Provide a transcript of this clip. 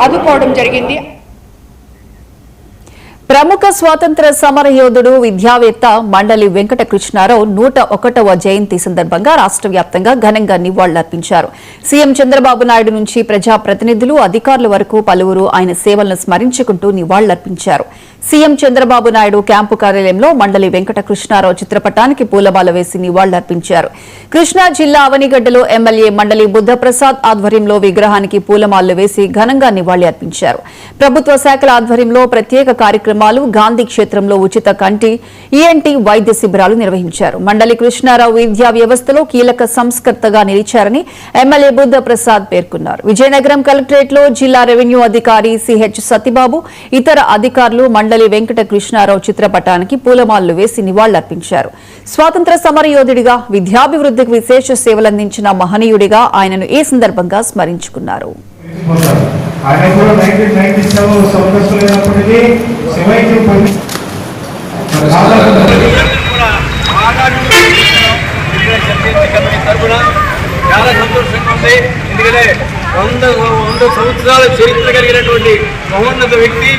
ఆదుకోవడం జరిగింది. ప్రముఖ స్వాతంత్ర సమర యోధుడు విద్యావేత్త మండలి వెంకట కృష్ణారావు 101వ జయంతి సందర్భంగా రాష్ట్ర వ్యాప్తంగా ఘనంగా నివాళులర్పించారు. సీఎం చంద్రబాబు నాయుడు నుంచి ప్రజాప్రతినిధులు, అధికారుల వరకు పలువురు ఆయన సేవలను స్మరించుకుంటూ నివాళులర్పించారు. సీఎం చంద్రబాబు నాయుడు క్యాంపు కార్యాలయంలో మండలి వెంకట కృష్ణారావు చిత్రపటానికి పూలమాల వేసి నివాళులర్పించారు. కృష్ణా జిల్లా అవనిగడ్డలో ఎమ్మెల్యే మండలి బుద్ధప్రసాద్ ఆధ్వర్యంలో విగ్రహానికి పూలమాలలు వేసి ఘనంగా నివాళి అర్పించారు. ప్రభుత్వ శాఖల ఆధ్వర్యంలో ప్రత్యేక కార్యక్రమాలు, గాంధీ క్షేత్రంలో ఉచిత కంటి, ఈఎన్టీ వైద్య శిబిరాలు నిర్వహించారు. మండలి కృష్ణారావు విద్యా వ్యవస్థలో కీలక సంస్కర్తగా నిలిచారని ఎమ్మెల్యే బుద్ధప్రసాద్ పేర్కొన్నారు. విజయనగరం కలెక్టరేట్లో జిల్లా రెవెన్యూ అధికారి సిహెచ్ సతీబాబు, ఇతర అధికారులు మండలి వెంకట కృష్ణారావు చిత్రపటానికి పూలమాలలు వేసి నివాళులర్పించారు. స్వాతంత్ర సమరయోధుడిగా, విద్యాభివృద్ధికి విశేష సేవలందించిన మహనీయుడిగా ఆయనను ఈ సందర్భంగా స్మరించుకున్నారు. చాలా సంతోషంగా ఉంది. ఎందుకంటే 100 సంవత్సరాల చరిత్ర కలిగినటువంటి మహోన్నత వ్యక్తి.